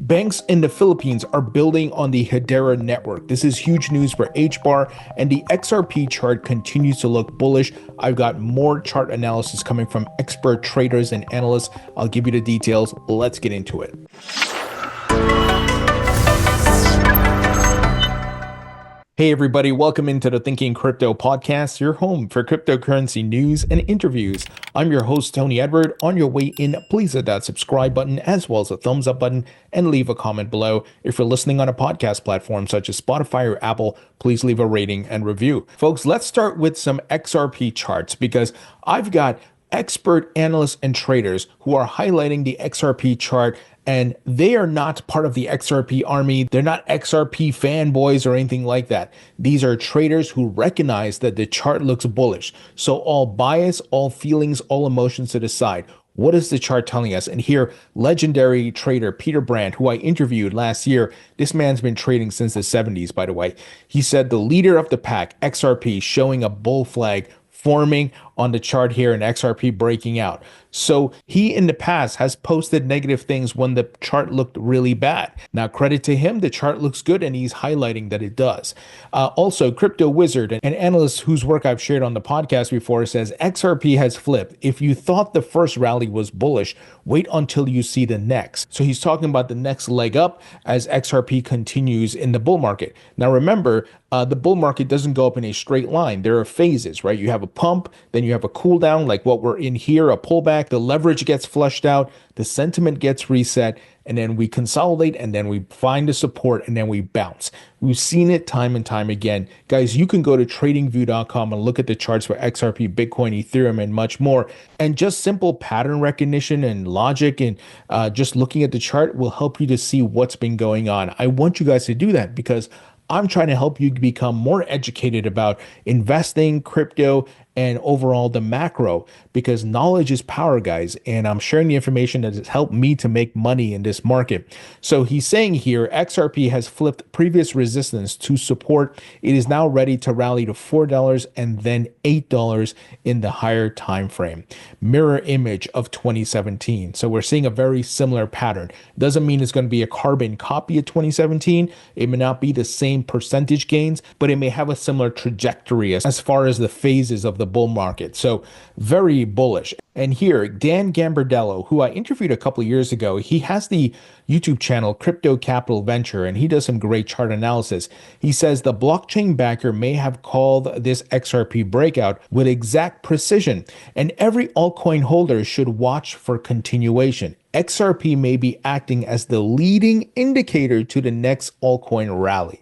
Banks in the Philippines are building on the Hedera network. This is huge news for HBAR, and the XRP chart continues to look bullish. I've got more chart analysis coming from expert traders and analysts. I'll give you the details. Let's get into it. Hey everybody, welcome into the Thinking Crypto podcast, your home for cryptocurrency news and interviews. I'm your host, Tony Edward. On your way in, please hit that subscribe button as well as a thumbs up button and leave a comment below. If you're listening on a podcast platform such as Spotify or Apple, please leave a rating and review. Folks, let's start with some XRP charts because I've got expert analysts and traders who are highlighting the XRP chart, and they are not part of the XRP army. They're not XRP fanboys or anything like that. These are traders who recognize that the chart looks bullish. So all bias, all feelings, all emotions to the side. What is the chart telling us? And here, legendary trader Peter Brandt, who I interviewed last year, this man's been trading since the 70s, by the way. He said the leader of the pack, XRP, showing a bull flag forming on the chart here and XRP breaking out. So he in the past has posted negative things when the chart looked really bad. Now, credit to him, the chart looks good and he's highlighting that it does. Also, Crypto Wizard, an analyst whose work I've shared on the podcast before, says XRP has flipped. If you thought the first rally was bullish, wait until you see the next. So he's talking about the next leg up as XRP continues in the bull market. Now, remember, the bull market doesn't go up in a straight line. There are phases, right? You have a pump, then you have a cool down like what we're in here, a pullback, the leverage gets flushed out, the sentiment gets reset, and then we consolidate, and then we find the support, and then we bounce. We've seen it time and time again. Guys, you can go to tradingview.com and look at the charts for XRP, Bitcoin, Ethereum, and much more. And just simple pattern recognition and logic and just looking at the chart will help you to see what's been going on. I want you guys to do that because I'm trying to help you become more educated about investing, crypto, and overall the macro, because knowledge is power, guys. And I'm sharing the information that has helped me to make money in this market. So he's saying here, XRP has flipped previous resistance to support. It is now ready to rally to $4 and then $8 in the higher time frame. Mirror image of 2017. So we're seeing a very similar pattern. Doesn't mean it's going to be a carbon copy of 2017. It may not be the same percentage gains, but it may have a similar trajectory as far as the phases of the bull market. So very bullish. And here, Dan Gambardello, who I interviewed a couple of years ago, he has the YouTube channel Crypto Capital Venture, and he does some great chart analysis. He says the blockchain backer may have called this XRP breakout with exact precision, and every altcoin holder should watch for continuation. XRP may be acting as the leading indicator to the next altcoin rally.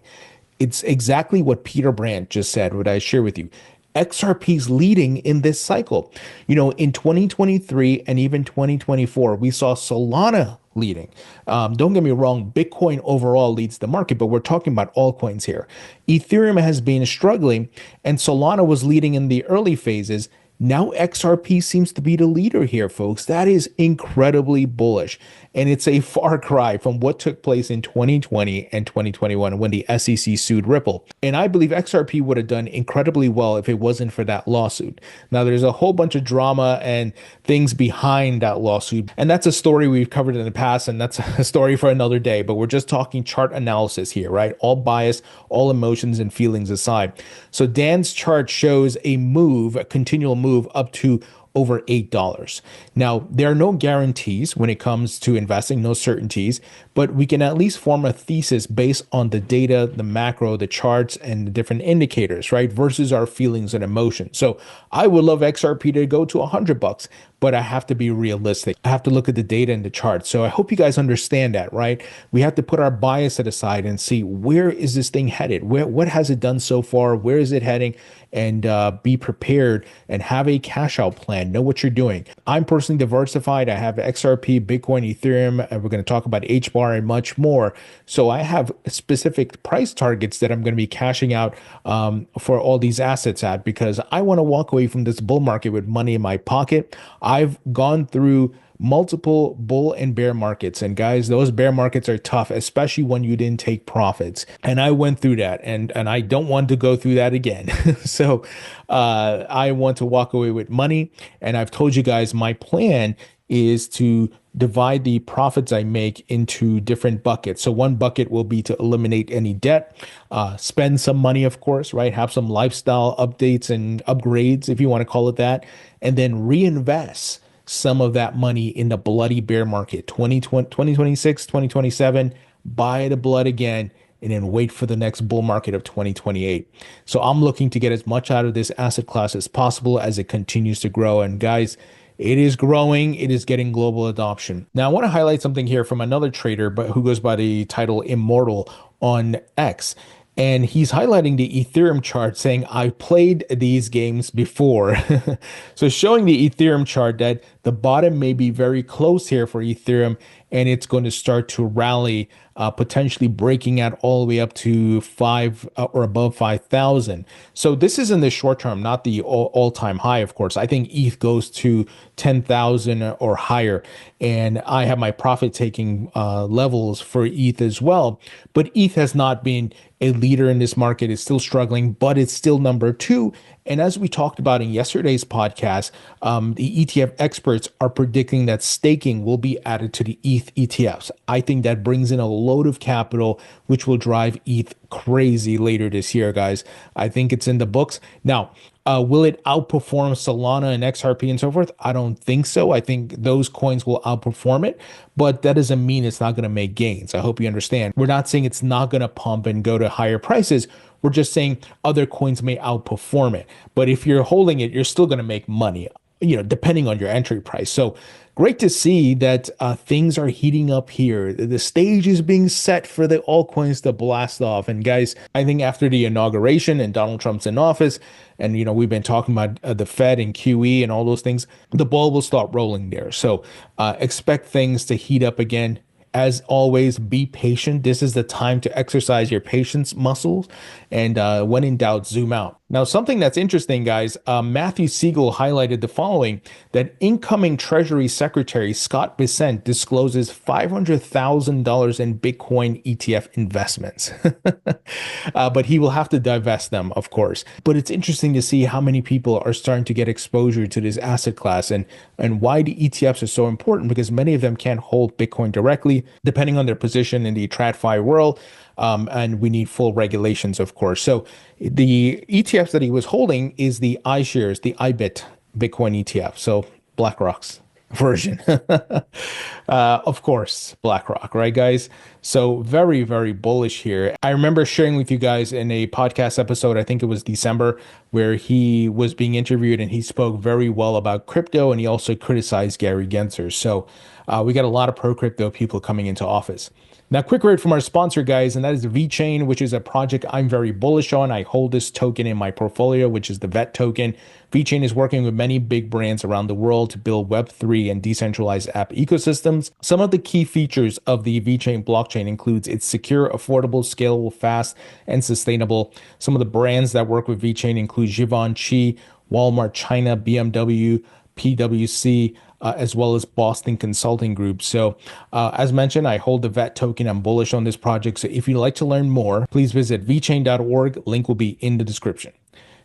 It's exactly what Peter Brandt just said, what I share with you. XRP's leading in this cycle. You know, in 2023 and even 2024, we saw Solana leading. Don't get me wrong, Bitcoin overall leads the market, but we're talking about altcoins here. Ethereum has been struggling and Solana was leading in the early phases. Now XRP seems to be the leader here, folks. That is incredibly bullish. And it's a far cry from what took place in 2020 and 2021 when the SEC sued Ripple. And I believe XRP would have done incredibly well if it wasn't for that lawsuit. Now, there's a whole bunch of drama and things behind that lawsuit. And that's a story we've covered in the past, and that's a story for another day. But we're just talking chart analysis here, right? All bias, all emotions and feelings aside. So Dan's chart shows a move, a continual move up to over $8. Now, there are no guarantees when it comes to investing, no certainties, but we can at least form a thesis based on the data, the macro, the charts, and the different indicators, right? Versus our feelings and emotions. So I would love XRP to go to $100, but I have to be realistic. I have to look at the data and the charts. So I hope you guys understand that, right? We have to put our bias to the side and see where is this thing headed? What has it done so far? Where is it heading? And be prepared and have a cash out plan. Know what you're doing. I'm personally diversified. I have XRP, Bitcoin, Ethereum, and we're going to talk about HBAR and much more. So I have specific price targets that I'm going to be cashing out for all these assets at, because I want to walk away from this bull market with money in my pocket. I've gone through multiple bull and bear markets. And guys, those bear markets are tough, especially when you didn't take profits. And I went through that, and I don't want to go through that again. So I want to walk away with money. And I've told you guys my plan is to divide the profits I make into different buckets. So one bucket will be to eliminate any debt, spend some money, of course, right? Have some lifestyle updates and upgrades, if you want to call it that, and then reinvest some of that money in the bloody bear market, 2026, 2027, buy the blood again, and then wait for the next bull market of 2028. So I'm looking to get as much out of this asset class as possible as it continues to grow. And guys, it is growing. It is getting global adoption. Now, I want to highlight something here from another trader, but who goes by the title Immortal on X. And he's highlighting the Ethereum chart saying, I played these games before. So showing the Ethereum chart that the bottom may be very close here for Ethereum, and it's going to start to rally, potentially breaking out all the way up to or above 5,000. So this is in the short term, not the all-time high, of course. I think ETH goes to 10,000 or higher, and I have my profit-taking levels for ETH as well. But ETH has not been a leader in this market. It's still struggling, but it's still number two. And as we talked about in yesterday's podcast, the ETF experts are predicting that staking will be added to the ETH ETFs. I think that brings in a load of capital, which will drive ETH crazy later this year, guys. I think it's in the books. Now, will it outperform Solana and XRP and so forth? I don't think so. I think those coins will outperform it, but that doesn't mean it's not going to make gains. I hope you understand. We're not saying it's not going to pump and go to higher prices. We're just saying other coins may outperform it. But if you're holding it, you're still going to make money, depending on your entry price. So great to see that things are heating up here. The stage is being set for the altcoins to blast off. And guys, I think after the inauguration and Donald Trump's in office, and we've been talking about the Fed and QE and all those things, the ball will start rolling there. So expect things to heat up again. As always, be patient. This is the time to exercise your patience muscles. And when in doubt, zoom out. Now, something that's interesting, guys, Matthew Siegel highlighted the following, that incoming Treasury Secretary Scott Bessent discloses $500,000 in Bitcoin ETF investments. But he will have to divest them, of course. But it's interesting to see how many people are starting to get exposure to this asset class and why the ETFs are so important, because many of them can't hold Bitcoin directly, depending on their position in the TradFi world. And we need full regulations, of course. So the ETFs that he was holding is the iShares, the IBIT Bitcoin ETF. So BlackRock's version. Of course, BlackRock, right, guys? So very, very bullish here. I remember sharing with you guys in a podcast episode, I think it was December, where he was being interviewed and he spoke very well about crypto, and he also criticized Gary Gensler. So we got a lot of pro-crypto people coming into office. Now, quick word from our sponsor, guys, and that is VeChain, which is a project I'm very bullish on. I hold this token in my portfolio, which is the VET token. VeChain is working with many big brands around the world to build Web3 and decentralized app ecosystems. Some of the key features of the VeChain blockchain includes it's secure, affordable, scalable, fast, and sustainable. Some of the brands that work with VeChain include Givenchy, Walmart China, BMW, PwC, as well as Boston Consulting Group. So as mentioned, I hold the VET token. I'm bullish on this project. So if you'd like to learn more, please visit vchain.org. Link will be in the description.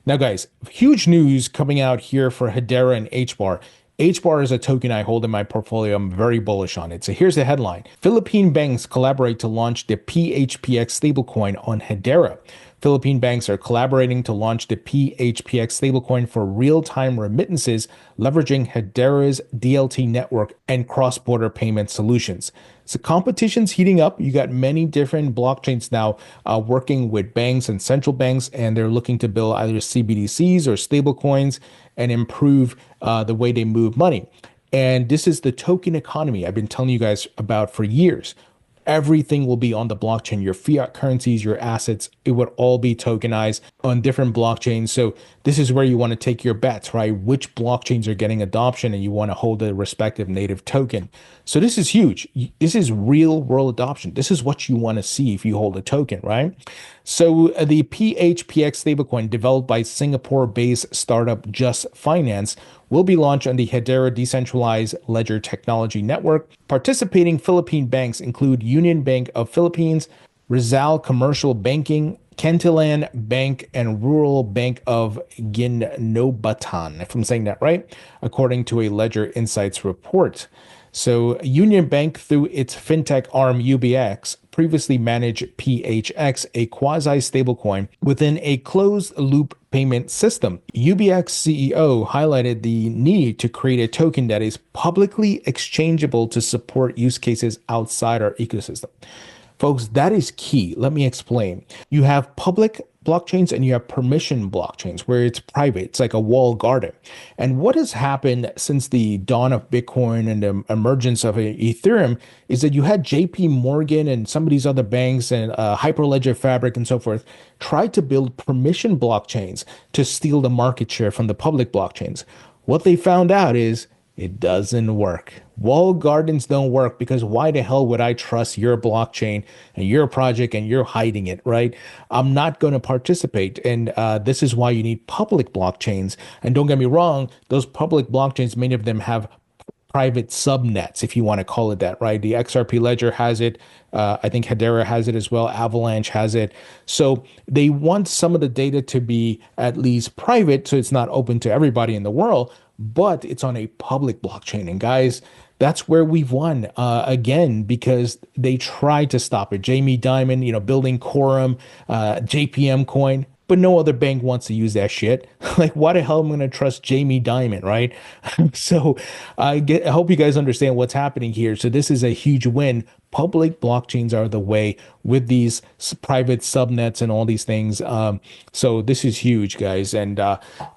Now, guys, huge news coming out here for Hedera and HBAR. HBAR is a token I hold in my portfolio. I'm very bullish on it. So here's the headline. Philippine banks collaborate to launch the PHPX stablecoin on Hedera. Philippine banks are collaborating to launch the PHPX stablecoin for real-time remittances, leveraging Hedera's DLT network and cross-border payment solutions. So competition's heating up. You got many different blockchains now working with banks and central banks, and they're looking to build either CBDCs or stablecoins and improve the way they move money. And this is the token economy I've been telling you guys about for years. Everything will be on the blockchain. Your fiat currencies, your assets, it would all be tokenized on different blockchains. So this is where you want to take your bets, right? Which blockchains are getting adoption, and you want to hold a respective native token. So this is huge. This is real world adoption. This is what you want to see if you hold a token, right? So the PHPX stablecoin, developed by Singapore-based startup Just Finance, will be launched on the Hedera Decentralized Ledger Technology Network. Participating Philippine banks include Union Bank of Philippines, Rizal Commercial Banking, Cantilan Bank and Rural Bank of Guinobatan, if I'm saying that right, according to a Ledger Insights report. So, Union Bank, through its fintech arm UBX, previously managed PHX, a quasi stablecoin, within a closed loop payment system. UBX CEO highlighted the need to create a token that is publicly exchangeable to support use cases outside our ecosystem. Folks, that is key. Let me explain. You have public blockchains and you have permission blockchains where it's private. It's like a walled garden. And what has happened since the dawn of Bitcoin and the emergence of Ethereum is that you had JP Morgan and some of these other banks and Hyperledger Fabric and so forth try to build permission blockchains to steal the market share from the public blockchains. What they found out is it doesn't work. Walled gardens don't work because why the hell would I trust your blockchain and your project and you're hiding it, right? I'm not going to participate. And this is why you need public blockchains. And don't get me wrong, those public blockchains, many of them have private subnets, if you want to call it that, right? The XRP Ledger has it. I think Hedera has it as well. Avalanche has it. So they want some of the data to be at least private, so it's not open to everybody in the world, but it's on a public blockchain. And guys, that's where we've won again because they tried to stop it. Jamie Dimon, building Quorum, JPM Coin. But no other bank wants to use that shit. Like, why the hell am I going to trust Jamie Dimon, right? So I hope you guys understand what's happening here. So this is a huge win. Public blockchains are the way with these private subnets and all these things. So this is huge, guys. And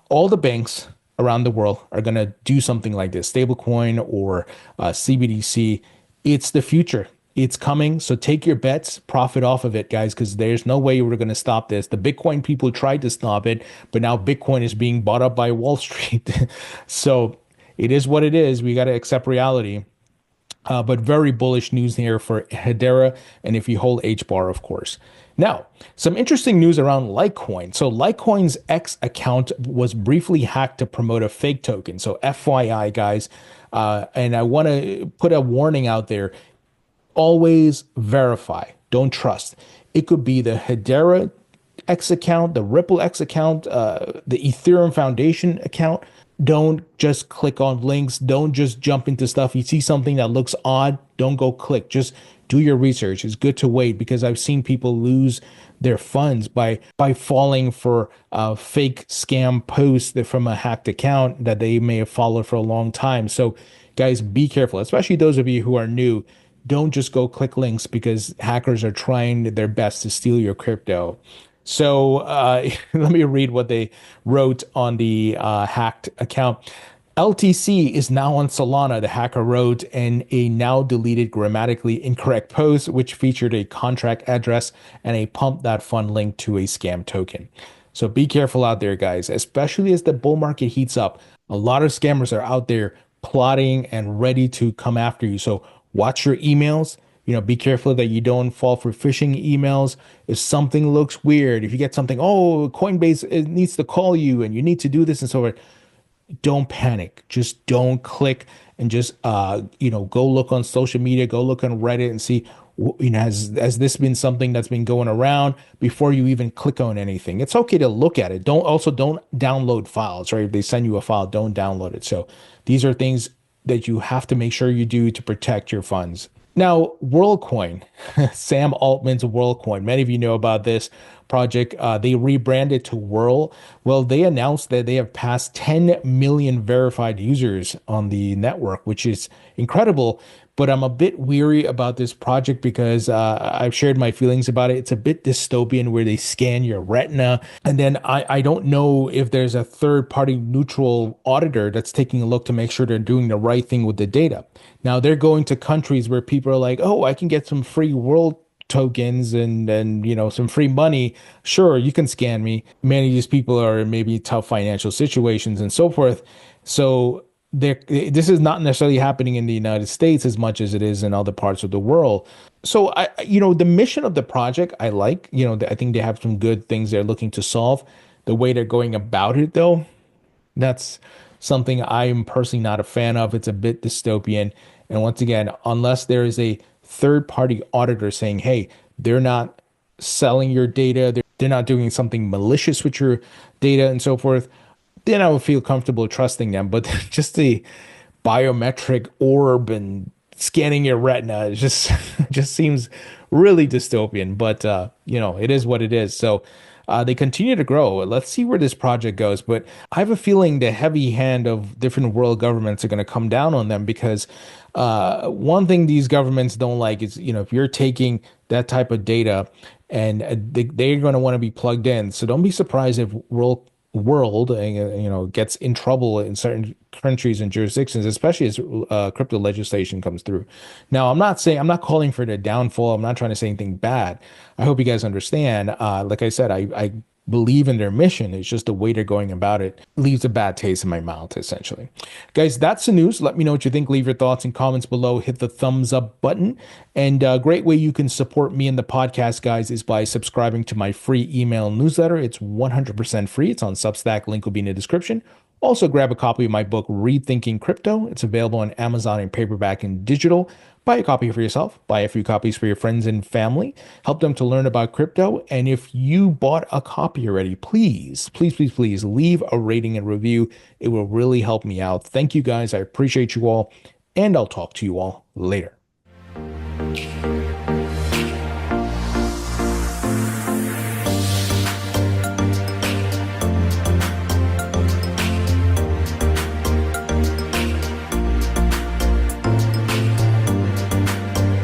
all the banks around the world are going to do something like this, stablecoin or CBDC. It's the future. It's coming. So take your bets, profit off of it, guys, because there's no way we're going to stop this. The Bitcoin people tried to stop it, but now Bitcoin is being bought up by Wall Street. So it is what it is. We got to accept reality. But very bullish news here for Hedera, and if you hold HBAR, of course. Now, some interesting news around Litecoin. So Litecoin's X account was briefly hacked to promote a fake token. So FYI, guys, and I want to put a warning out there. Always verify. Don't trust. It could be the Hedera X account, the Ripple X account, the Ethereum Foundation account. Don't just click on links. Don't just jump into stuff. You see something that looks odd, don't go click. Just do your research. It's good to wait because I've seen people lose their funds by falling for fake scam posts from a hacked account that they may have followed for a long time. So guys, be careful, especially those of you who are new. Don't just go click links because hackers are trying their best to steal your crypto. So let me read what they wrote on the hacked account. LTC is now on Solana, the hacker wrote in a now deleted grammatically incorrect post, which featured a contract address and a pump that fund link to a scam token. So be careful out there, guys, especially as the bull market heats up. A lot of scammers are out there plotting and ready to come after you. So watch your emails. Be careful that you don't fall for phishing emails. If something looks weird, if you get something, oh, Coinbase needs to call you and you need to do this and so forth, don't panic. Just don't click and just, go look on social media, go look on Reddit and see, has this been something that's been going around before you even click on anything. It's okay to look at it. Don't download files, right? If they send you a file, don't download it. So these are things that you have to make sure you do to protect your funds. Now, Worldcoin, Sam Altman's Worldcoin. Many of you know about this project. They rebranded to Whirl. Well, they announced that they have passed 10 million verified users on the network, which is incredible. But I'm a bit weary about this project because I've shared my feelings about it. It's a bit dystopian where they scan your retina. And then I don't know if there's a third-party neutral auditor that's taking a look to make sure they're doing the right thing with the data. Now, they're going to countries where people are like, oh, I can get some free world tokens and some free money. Sure, you can scan me. Many of these people are in maybe tough financial situations and so forth. So this is not necessarily happening in the United States as much as it is in other parts of the world. So the mission of the project, I like, I think they have some good things they're looking to solve. The way they're going about it, though, that's something I'm personally not a fan of. It's a bit dystopian. And once again, unless there is a third-party auditor saying, hey, they're not selling your data, they're not doing something malicious with your data and so forth, then I would feel comfortable trusting them. But just the biometric orb and scanning your retina, it just just seems really dystopian. But it is what it is. So they continue to grow. Let's see where this project goes. But I have a feeling the heavy hand of different world governments are going to come down on them because one thing these governments don't like is, if you're taking that type of data and they're going to want to be plugged in. So don't be surprised if world gets in trouble in certain countries and jurisdictions, especially as crypto legislation comes through. Now, I'm not calling for the downfall. I'm not trying to say anything bad. I hope you guys understand. Like I said, I believe in their mission. It's just the way they're going about it leaves a bad taste in my mouth, essentially. Guys, that's the news. Let me know what you think. Leave your thoughts and comments below. Hit the thumbs up button. And a great way you can support me in the podcast, guys, is by subscribing to my free email newsletter. It's 100% free. It's on Substack. Link will be in the description. Also, grab a copy of my book, Rethinking Crypto. It's available on Amazon in paperback and digital. Buy a copy for yourself. Buy a few copies for your friends and family. Help them to learn about crypto. And if you bought a copy already, please, please, please, please leave a rating and review. It will really help me out. Thank you, guys. I appreciate you all. And I'll talk to you all later.